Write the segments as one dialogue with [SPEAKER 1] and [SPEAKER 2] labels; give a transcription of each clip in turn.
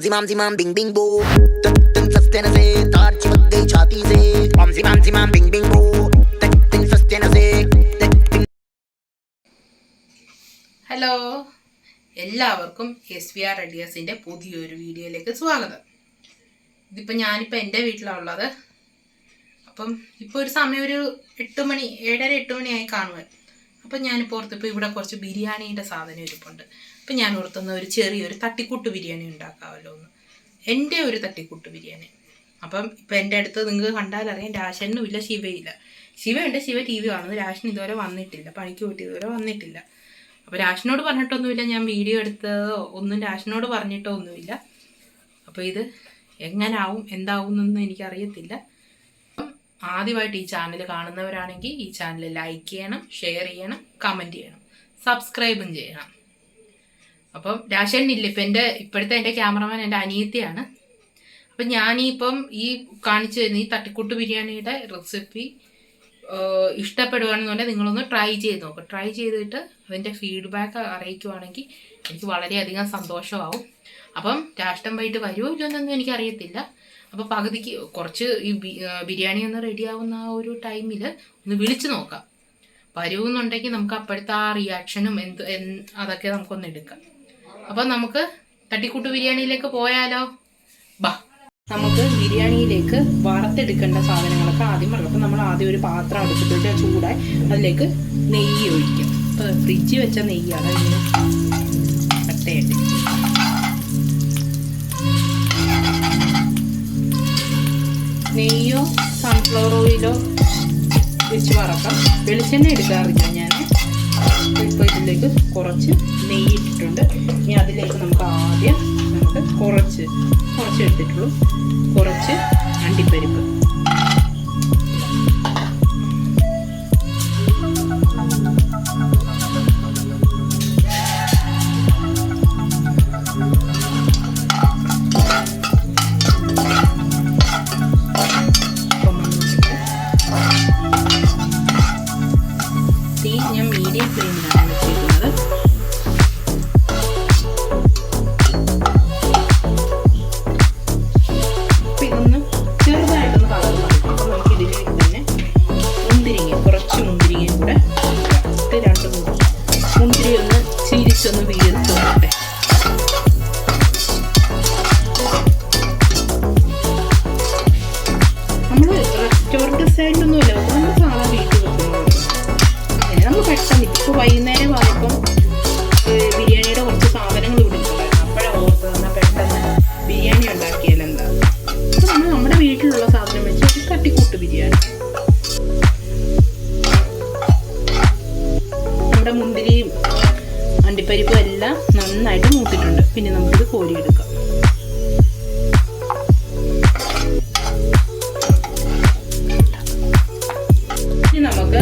[SPEAKER 1] जिमाम जिमाम Bing Bing बो तन सस्ते न से तार चिपक गई छाती से जिमाम जिमाम बिंग बिंग बो तन सस्ते न से
[SPEAKER 2] ഹലോ എല്ലാവർക്കും SVR ഐഡിയാസിൻ്റെ പുതിയൊരു വീഡിയോയിലേക്ക് സ്വാഗതം. ഞാനിപ്പോൾ എൻ്റെ വീട്ടിലാണ് ഉള്ളത്. അപ്പം ഇപ്പോൾ ഒരു സമയം ഒരു 8 മണി 7:30 മണിയായി കാണുവാൻ. അപ്പം ഞാനിപ്പോൾ ഓർത്തിപ്പോൾ ഇവിടെ കുറച്ച് ബിരിയാണിയുടെ സാധനം ഇരിപ്പുണ്ട്. അപ്പം ഞാൻ ഓർത്തുന്ന ഒരു ചെറിയൊരു തട്ടിക്കൂട്ട് ബിരിയാണി ഉണ്ടാക്കാമല്ലോ എന്ന്. എൻ്റെ ഒരു തട്ടിക്കൂട്ട് ബിരിയാണി. അപ്പം ഇപ്പം എൻ്റെ അടുത്ത് നിങ്ങൾക്ക് കണ്ടാലറിയാം, രാശനും ഇല്ല, ശിവയില്ല. ശിവയുണ്ട്, ശിവ TV കാണുന്നു. രാശൻ ഇതുവരെ വന്നിട്ടില്ല, പണിക്ക് പോയിട്ട് ഇതുവരെ വന്നിട്ടില്ല. അപ്പോൾ രാശനോട് പറഞ്ഞിട്ടൊന്നുമില്ല, ഞാൻ വീഡിയോ എടുത്തതോ ഒന്നും രാശനോട് പറഞ്ഞിട്ടോ ഒന്നുമില്ല. അപ്പോൾ ഇത് എങ്ങനാവും എന്താവും എന്നൊന്നും എനിക്കറിയത്തില്ല. ആദ്യമായിട്ട് ഈ ചാനൽ കാണുന്നവരാണെങ്കിൽ ഈ ചാനൽ ലൈക്ക് ചെയ്യണം, ഷെയർ ചെയ്യണം, കമൻറ്റ് ചെയ്യണം, സബ്സ്ക്രൈബും ചെയ്യണം. അപ്പം രാശനില്ല, ഇപ്പം ഇപ്പോഴത്തെ എൻ്റെ ക്യാമറമാൻ എൻ്റെ അനിയത്തിയാണ്. അപ്പം ഞാനിപ്പം ഈ കാണിച്ചു തരുന്ന ഈ തട്ടിക്കൂട്ട് ബിരിയാണിയുടെ റെസിപ്പി ഇഷ്ടപ്പെടുകയാണെന്നുണ്ടെങ്കിൽ നിങ്ങളൊന്ന് ട്രൈ ചെയ്ത് നോക്കുക. ട്രൈ ചെയ്തിട്ട് അതിൻ്റെ ഫീഡ്ബാക്ക് അറിയിക്കുവാണെങ്കിൽ എനിക്ക് വളരെയധികം സന്തോഷമാവും. അപ്പം രാഷ്ട്രം വൈകിട്ട് വരുമോ ഇല്ലെന്നൊന്നും എനിക്കറിയത്തില്ല. അപ്പോൾ പകുതിക്ക് കുറച്ച് ഈ ബിരിയാണി ഒന്ന് റെഡിയാവുന്ന ആ ഒരു ടൈമിൽ ഒന്ന് വിളിച്ചു നോക്കാം. വരുമെന്നുണ്ടെങ്കിൽ നമുക്ക് അപ്പോഴത്തെ ആ റിയാക്ഷനും അതൊക്കെ നമുക്കൊന്ന് എടുക്കാം. അപ്പം നമുക്ക് തട്ടിക്കൂട്ട് ബിരിയാണിയിലേക്ക് പോയാലോ? ബാ, നമുക്ക് ബിരിയാണിയിലേക്ക് വറുത്തെടുക്കേണ്ട സാധനങ്ങളൊക്കെ ആദ്യം പറയാം. അപ്പം നമ്മൾ ആദ്യം ഒരു പാത്രം അടുപ്പിട്ട് ചൂടായി അതിലേക്ക് നെയ്യ് ഒഴിക്കാം. ഇപ്പോൾ ഫ്രിഡ്ജിൽ വെച്ച നെയ്യാണ് ഇങ്ങനെ കട്ടയായിട്ട്. നെയ്യോ സൺഫ്ലവർ ഓയിലോ വെച്ച് വറക്കാം. വെളിച്ചെണ്ണ എടുക്കാറില്ല ഞാൻ. ഇപ്പോൾ ഇതിലേക്ക് കുറച്ച് നെയ്യ് ഇട്ടിട്ടുണ്ട്. ഇനി അതിലേക്ക് നമുക്ക് ആദ്യം കുറച്ച് എടുത്തിട്ടുള്ളൂ, കുറച്ച് അണ്ടിപ്പരിപ്പ്, ഞാൻ മീഡിയം ഫ്ലെയിമിലാണ് വെച്ചിരിക്കുന്നത്. ഒന്ന് വീഴ്ത്തു നോക്കട്ടെ. നമ്മൾ റെസ്റ്റോറൻറ്റ് സ്റ്റൈലൊന്നുമില്ല, നമ്മൾ സാധാ വീട്ടിൽ വെക്കുന്നത്. അങ്ങനെ നമ്മൾ പെട്ടെന്ന് ഇപ്പോൾ വൈകുന്നേരം ആയപ്പം ബിരിയാണിയുടെ കുറച്ച് സാധനങ്ങൾ ഇവിടെ ഉണ്ടായിരുന്നു. അപ്പോഴാണ് ഓർത്ത് തന്നാൽ പെട്ടെന്ന് ബിരിയാണി ഉണ്ടാക്കിയാലെന്താ. അപ്പോൾ നമ്മൾ നമ്മുടെ വീട്ടിലുള്ള സാധനം വെച്ച് തട്ടിക്കൂട്ട് ബിരിയാണി. നമ്മുടെ മുന്തിരിയും അണ്ടിപ്പരിപ്പും എല്ലാം നന്നായിട്ട് മൂത്തിട്ടുണ്ട്. പിന്നെ നമുക്കിത് കോരിയെടുക്കാം. ഇനി നമുക്ക്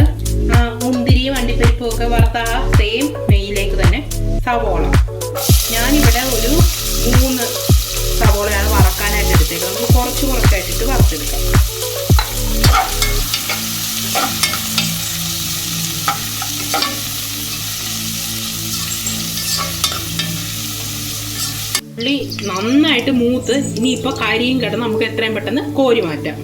[SPEAKER 2] മുന്തിരിയും അണ്ടിപ്പരിപ്പും ഒക്കെ വറുത്ത ആ സെയിം നെയ്യിലേക്ക് തന്നെ സവോള, ഞാനിവിടെ ഒരു 3 സവോളയാണ് വറക്കാനായിട്ട് എടുത്തേക്കുന്നത്. നമുക്ക് കുറച്ചായിട്ടിട്ട് വറുത്തെടുക്കാം. ഉള്ളി നന്നായിട്ട് മൂത്ത് ഇനിയിപ്പോൾ കരിയും കിടന്ന് നമുക്ക് എത്രയും പെട്ടെന്ന് കോരി മാറ്റാം.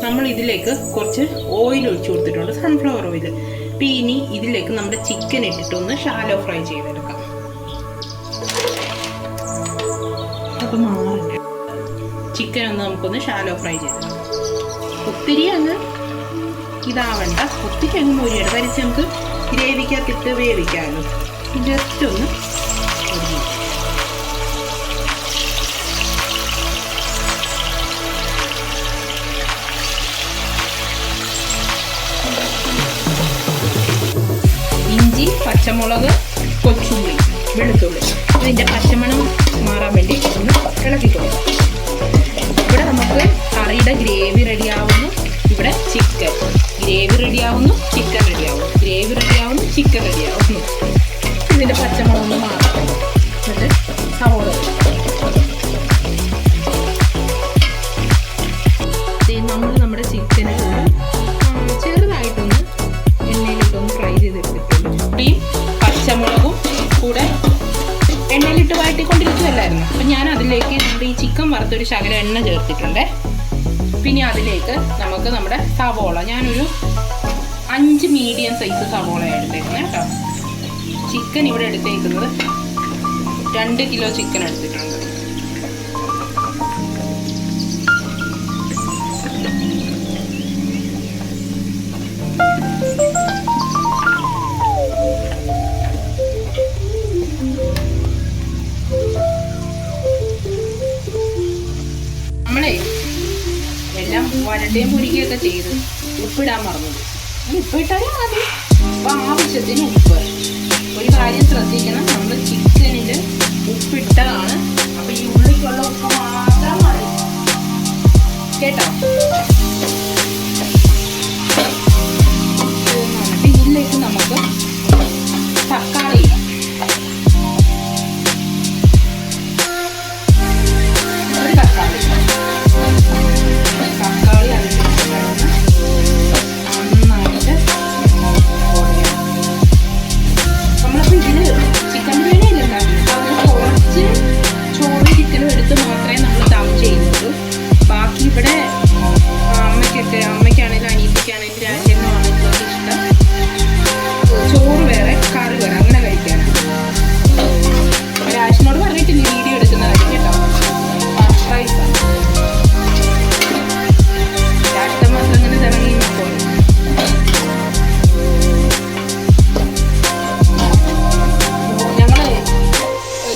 [SPEAKER 2] നമ്മൾ ഇതിലേക്ക് കുറച്ച് ഓയിൽ ഒഴിച്ചു കൊടുത്തിട്ടുണ്ട്, സൺഫ്ലവർ ഓയിൽ. ഇപ്പം ഇനി ഇതിലേക്ക് നമ്മുടെ ചിക്കൻ ഇട്ടിട്ടൊന്ന് ഷാലോ ഫ്രൈ ചെയ്തെടുക്കാം. അപ്പം ചിക്കൻ ഒന്ന് നമുക്കൊന്ന് ഷാലോ ഫ്രൈ ചെയ്തെടുക്കാം. ഒത്തിരി അങ്ങ് ഇതാവണ്ട, ഒത്തിരി അങ്ങ് മൊരിയട വരച്ച് നമുക്ക് ഗ്രേവിക്കകത്തിട്ട് വേവിക്കാമല്ലോ. ജസ്റ്റ് ഒന്ന് ഇഞ്ചി, പച്ചമുളക്, കൊച്ചുള്ളി, വെളുത്തുള്ളി, ഇതിൻ്റെ പച്ചമണം മാറാൻ വേണ്ടി ഒന്ന് ഇളക്കി കൊടുക്കാം. ഇവിടെ നമുക്ക് കറിയുടെ ഗ്രേവി റെഡിയാവുന്നു. ഇവിടെ ചിക്കൻ ഗ്രേവി റെഡിയാവുന്നു, ചിക്കൻ റെഡിയാവുന്നു, ഗ്രേവി റെഡിയാവുന്നു, ചിക്കൻ റെഡിയാവുന്നു. ഇതിൻ്റെ പച്ചമുളക് ഒന്ന് മാറാം. എന്നിട്ട് സവോള നമ്മൾ നമ്മുടെ ചിക്കനെ ചെറുതായിട്ടൊന്ന് എണ്ണയിലിട്ടൊന്ന് ഫ്രൈ ചെയ്തെടുത്തിട്ടുണ്ട്. ഉള്ളിയും പച്ചമുളകും കൂടെ എണ്ണയിലിട്ട് വഴറ്റിക്കൊണ്ടിരിക്കുകയല്ലായിരുന്നു. അപ്പം ഞാൻ അതിലേക്ക് നമ്മുടെ ഈ ചിക്കൻ വറുത്തൊരു ശകലം എണ്ണ ചേർത്തിട്ടുണ്ട്. പിന്നെ അതിലേക്ക് നമുക്ക് നമ്മുടെ സവോള, ഞാനൊരു 5 മീഡിയം സൈസ് സവോളയാണ് എടുത്തേക്കുന്നത് കേട്ടോ. ചിക്കൻ ഇവിടെ എടുത്തേക്കുന്നത് 2 കിലോ ചിക്കൻ എടുത്തിട്ടുണ്ട്. നമ്മളെ എല്ലാം വരട്ടയും പൊരിക്കുകയൊക്കെ ചെയ്ത് ഉപ്പിടാൻ മറന്നത്. ഉപ്പിട്ടാലും മതി. അപ്പം ആവശ്യത്തിന് ഉപ്പ്. ഒരു കാര്യം ശ്രദ്ധിക്കണം, നമ്മൾ ചിക്കനിൽ ഉപ്പിട്ടതാണ്. അപ്പം ഈ ഉള്ളിക്കുള്ള ഉപ്പ് മാത്രം മതി കേട്ടോ. എന്നിട്ട് ഇതിലേക്ക് നമുക്ക് തക്കാളി ഇടാം. ഒരു തക്കാളി അതിലേക്ക് നന്നായിട്ട് നമ്മളപ്പോൾ ഇതിൽ ചിക്കൻ ബിരിയാണി അല്ല ഉണ്ടാക്കുന്നത്. അതിൽ കുറച്ച് ചോറ് ചിക്കനും എടുത്ത് മാത്രമേ നമ്മൾ ദം ചെയ്യുന്നുള്ളൂ. ബാക്കി ഇവിടെ അമ്മയ്ക്കാണെങ്കിലും അനീതിക്കാണെങ്കിലും രാജനാണെങ്കിലും ഇഷ്ടം ചോറ് വേറെ കറി വേറെ അങ്ങനെ കഴിക്കാനാണ്. രാജനോട് പറഞ്ഞിട്ടില്ല വീഡിയോ എടുക്കുന്ന കാര്യം കേട്ടോ. റൈസാണ് രാഷ്ട്രം മാത്രം ഇങ്ങനെ തിറങ്ങി നോക്കും. ഞങ്ങള്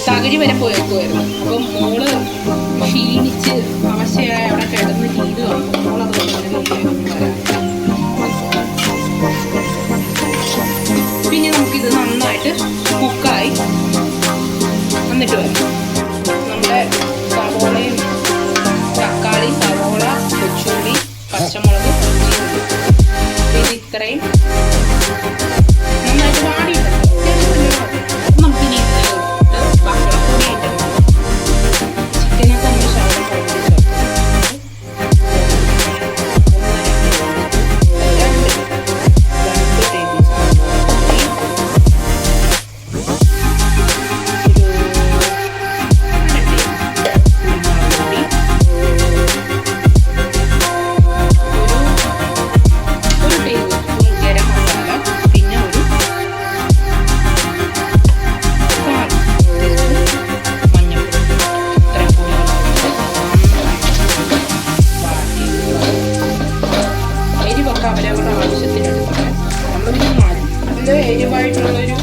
[SPEAKER 2] തകഴി വരെ പോയേക്കുമായിരുന്നു. അപ്പം മോള് ക്ഷീണിച്ച് അവശയായി അവിടെ കിടന്ന് ചെയ്ത് വന്നു. മോളത് വരാം. പിന്നെ നമുക്കിത് നന്നായിട്ട് കുക്കായി വന്നിട്ട് വരും. നമ്മുടെ സവോളയും തക്കാളി, സവോള, കൊച്ചുള്ളി, പച്ചമുളക്, ഇത് ഇത്രയും നന്നായിട്ട് വാടിയിട്ടുണ്ട്. നമുക്കിനി പക്കടപ്പൊടി ആയിട്ടുണ്ട്. ചിക്കനൊക്കെ നമ്മൾ ശകലം പൊടിച്ച് അവരവരുടെ ആവശ്യത്തിനെടുത്തിട്ട് നമ്മൾ പിന്നെ മാറ്റി. ഇത് എരിവായിട്ടുള്ളൊരു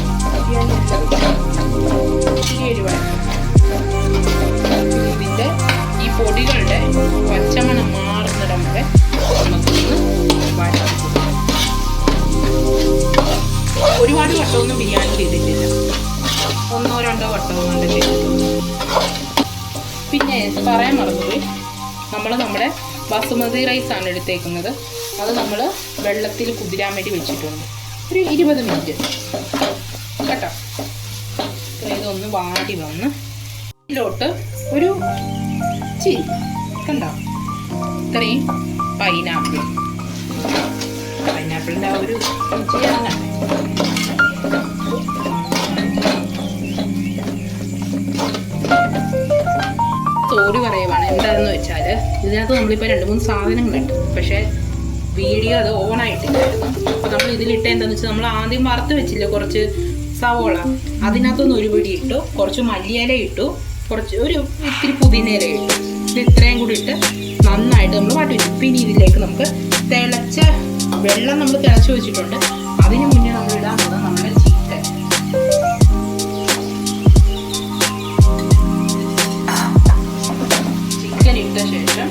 [SPEAKER 2] എരിവായിട്ട് ഇതിൻ്റെ ഈ പൊടികളുടെ പച്ചമണം മാറുന്നിടം വരെ നമുക്കൊന്ന് വാട്ടി. ഒരുപാട് വട്ടമൊന്നും ബിരിയാണി ചെയ്തിട്ടില്ല, 1 2 വട്ടമോ കണ്ട് ചെയ്തിട്ടുണ്ട്. പിന്നെ പറയാൻ മറന്നുപോയി, നമ്മുടെ ബസുമതി റൈസാണ് എടുത്തേക്കുന്നത്. അത് നമ്മൾ വെള്ളത്തിൽ കുതിരാൻ വേണ്ടി വെച്ചിട്ടുണ്ട് ഒരു 20 മിനിറ്റ് കേട്ടോ. ഇതൊന്ന് വാടി വന്ന് ഇതിലോട്ട് ഒരു ചിരി കണ്ടോ, ഇത്രയും പൈനാപ്പിളിൻ്റെ ആ ഒരു രുചിയാണ്. സോറി പറയുവാണ്, എന്താണെന്ന് വെച്ചാൽ ഇതിനകത്ത് നമ്മളിപ്പോൾ 2-3 സാധനങ്ങളുണ്ട്, പക്ഷേ വീഡിയോ അത് ഓൺ ആയിട്ടില്ലായിരുന്നു. അപ്പോൾ നമ്മൾ ഇതിലിട്ട് എന്താണെന്ന് വെച്ചാൽ നമ്മൾ ആദ്യം വറുത്ത് വെച്ചില്ല കുറച്ച് സവോള, അതിനകത്തൊന്ന് ഒരു പിടി ഇട്ടു, കുറച്ച് മല്ലിയില ഇട്ടു, ഒരു ഇത്തിരി പുതിനയില ഇട്ടു. ഇത് ഇത്രയും കൂടി ഇട്ട് നന്നായിട്ട് നമ്മൾ വാട്ടി വെച്ചു. പിന്നെ ഇതിലേക്ക് നമുക്ക് തിളച്ച വെള്ളം നമ്മൾ തിളച്ച് വെച്ചിട്ടുണ്ട്. അതിന് മുന്നേ നമ്മൾ ഇടാൻ പോകുന്നത് നമ്മുടെ ചിക്കൻ. ചിക്കൻ ഇട്ട ശേഷം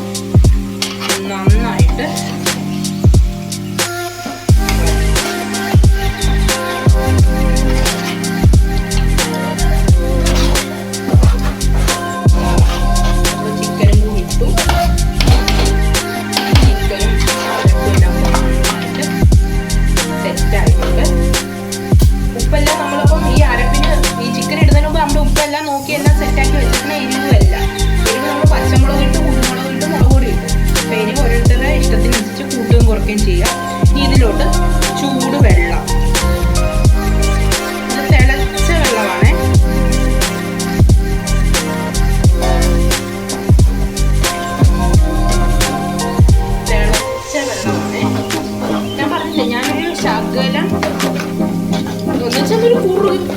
[SPEAKER 2] നന്നായിട്ട്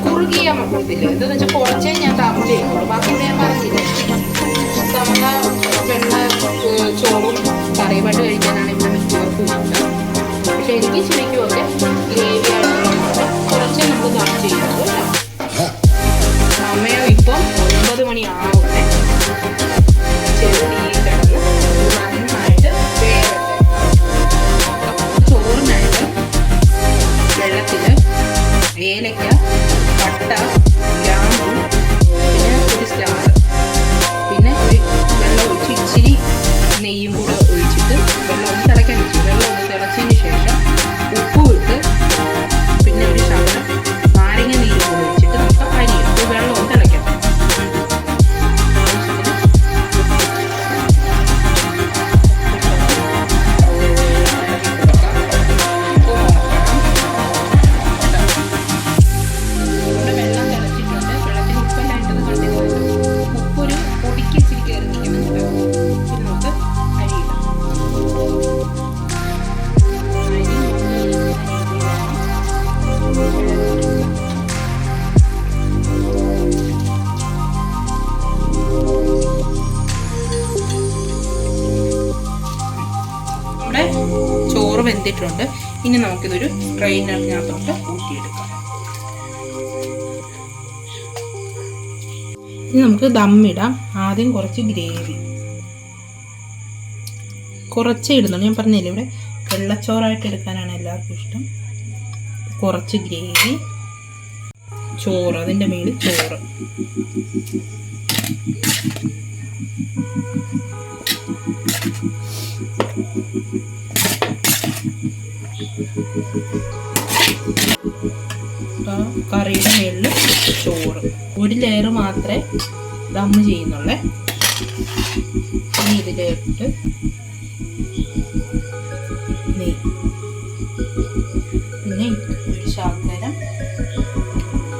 [SPEAKER 2] കുറുകിയ മട്ടത്തില്ല. എന്താണെന്ന് വെച്ചാൽ കുറച്ചേ ഞാൻ ദം ചെയ്യുള്ളൂ. ബാക്കി ഞാൻ പറഞ്ഞില്ല. നമുക്ക് വെള്ള ചോറും കറിയുമായിട്ട് കഴിക്കാനാണ് ഇവിടെ മിക്കവർക്കും ഇഷ്ടം. പക്ഷെ എനിക്ക് ശരിക്കുമൊക്കെ ഗ്രേവി ആയിട്ടുള്ള കുറച്ചേ നമ്മൾ ദം ചെയ്യുള്ളൂ കേട്ടോ. സമയം ഇപ്പം 9 മണി ആവുന്നേ. ചെറുതീ കിടന്ന് നന്നായിട്ട് വേവട്ടെ. ചോറിനായിട്ട് വെള്ളത്തിൽ ഏലക്ക, പട്ട, ഗ്രാമ്പു, പിന്നെ ഒരു സ്റ്റാർ, പിന്നെ ഒരു വെള്ളം ഒഴിച്ച് ഇച്ചിരി നെയ്യും കൂടെ ഒഴിച്ചിട്ട് വെള്ളം ഒന്ന് തിളയ്ക്കാൻ വെച്ചു. വെള്ളം ഒന്ന് തിളച്ചതിന് ശേഷം ഉപ്പും ഇട്ട് പിന്നെ ഒരു ശകലം നാരങ്ങ നീരും കൂടെ ഒഴിച്ചിട്ട് നമുക്ക് അരിയും. അപ്പോൾ വെള്ളം ഒന്ന് തിളയ്ക്കാം. ചോറ് വെന്തിട്ടുണ്ട്. ഇനി നമുക്കിതൊരു സ്ട്രെയിനറിനകത്തോട്ട് ഊറ്റിയെടുക്കാം. ഇനി നമുക്ക് ദമ്മിടാം. ആദ്യം കുറച്ച് ഗ്രേവി കുറച്ചേ ഇടുന്നുള്ളൂ. ഞാൻ പറഞ്ഞില്ലേ ഇവിടെ വെള്ളച്ചോറായിട്ട് എടുക്കാനാണ് എല്ലാവർക്കും ഇഷ്ടം. കുറച്ച് ഗ്രേവി, ചോറ്, അതിൻ്റെ മേളിൽ ചോറ്. കറിയുടെ മേളിൽ ചോറ്. ഒരു ലെയർ മാത്രമേ ദം ചെയ്യുന്നുള്ളേ. ഇനി ഇതിലിട്ട് നെയ്യ്, പിന്നെ ഒരു ശകലം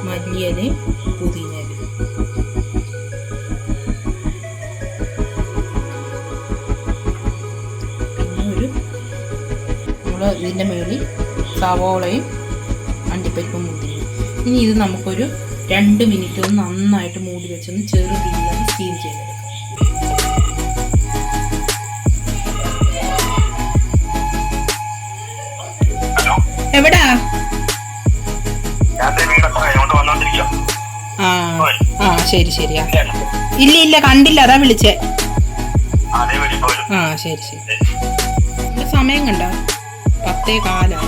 [SPEAKER 2] മല്ലിയിലയും പുതിനയിലയും, പിന്നെ നമ്മൾ ഇതിൻ്റെ മേളിൽ സവോളയും അണ്ടിപ്പരിപ്പും മുന്തിരിയും. ഇനി ഇത് നമുക്കൊരു 2 മിനിറ്റ് ഒന്ന് നന്നായിട്ട് മൂടി വെച്ചൊന്ന് ചെറുതീയിലൊന്ന് സ്റ്റീം ചെയ്തെടുക്കാം. എവിടാ? ആ ശരി ശരിയാ. ഇല്ല കണ്ടില്ല, അതാ വിളിച്ചേ. ആ ശരി ശരി. സമയം കണ്ടോ? 10:15.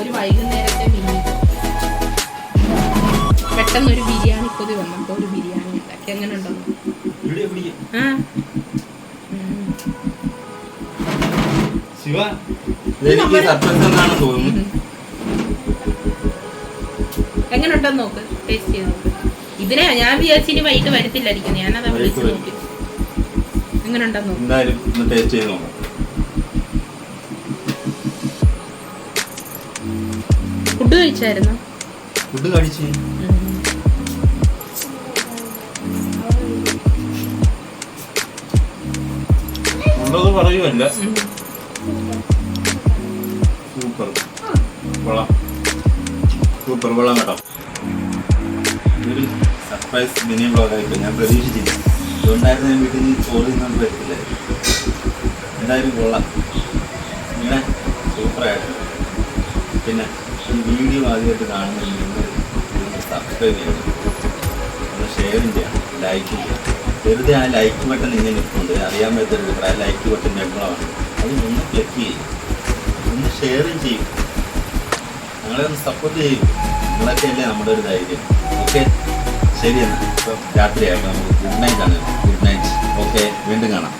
[SPEAKER 2] ഒരു വൈകുന്നേരത്തെ മിനി പെട്ടെന്നൊരു ബിരിയാണി കൊതി വന്നപ്പോൾ ഒരു ബിരിയാണി ഉണ്ടാക്കി. എങ്ങനെ ഉണ്ടോ? എങ്ങനെ ഉണ്ടെന്ന് നോക്ക്, ടേസ്റ്റ് ചെയ്ത് നോക്ക്. ഇതിനെ ഞാൻ വിചാരിച്ചിനി വൈകിട്ട് വരത്തില്ലായിരിക്കും. ഞാനത് വിളിച്ച് നോക്കി. എങ്ങനെ ഉണ്ടെന്ന് നോക്ക്. ഫുഡ് കഴിച്ചായിരുന്നോ?
[SPEAKER 3] ഫുഡ് കഴിച്ചു. ഉള്ളത് പറയുമല്ല. സൂപ്പർ കൊള്ളാം, സൂപ്പർ കൊള്ളാം കേട്ടോ. ഇതൊരു സർപ്രൈസ് മിനി വ്ളോഗായിട്ട് ഞാൻ പ്രതീക്ഷിച്ചില്ല. അതുകൊണ്ടായിരുന്നു ഞാൻ വീട്ടിൽ നിന്ന് ചോറ് തിന്നോണ്ട് വരത്തില്ലായിരുന്നു. എന്തായാലും കൊള്ളാം, ഇങ്ങനെ സൂപ്പറായിട്ട്. പിന്നെ ഈ വീഡിയോ ആദ്യമായിട്ട് കാണുന്നുണ്ടെങ്കിൽ സബ്സ്ക്രൈബ് ചെയ്യണം, ഒന്ന് ഷെയറും ചെയ്യണം, ലൈക്ക് ചെയ്യണം. വെറുതെ ആ ലൈക്ക് ബട്ടൺ ഇങ്ങനെ നിൽക്കുന്നുണ്ട്, അറിയാൻ പറ്റരുത്. ആ ലൈക്ക് ബട്ടൺ എപ്പോഴാണ് അത് ഒന്ന് ക്ലിക്ക് ചെയ്യും, ഒന്ന് ഷെയറും ചെയ്യും. ഞങ്ങളെ ഒന്ന് സപ്പോർട്ട് ചെയ്യും. നിങ്ങളൊക്കെ അല്ലേ നമ്മുടെ ഒരു ധൈര്യം. ഓക്കെ, ശരി എന്നാൽ ഇപ്പം രാത്രിയായിട്ട് നമുക്ക് ഗുഡ് നൈറ്റ് ആണ്. Good night. ഓക്കെ, വീണ്ടും കാണാം.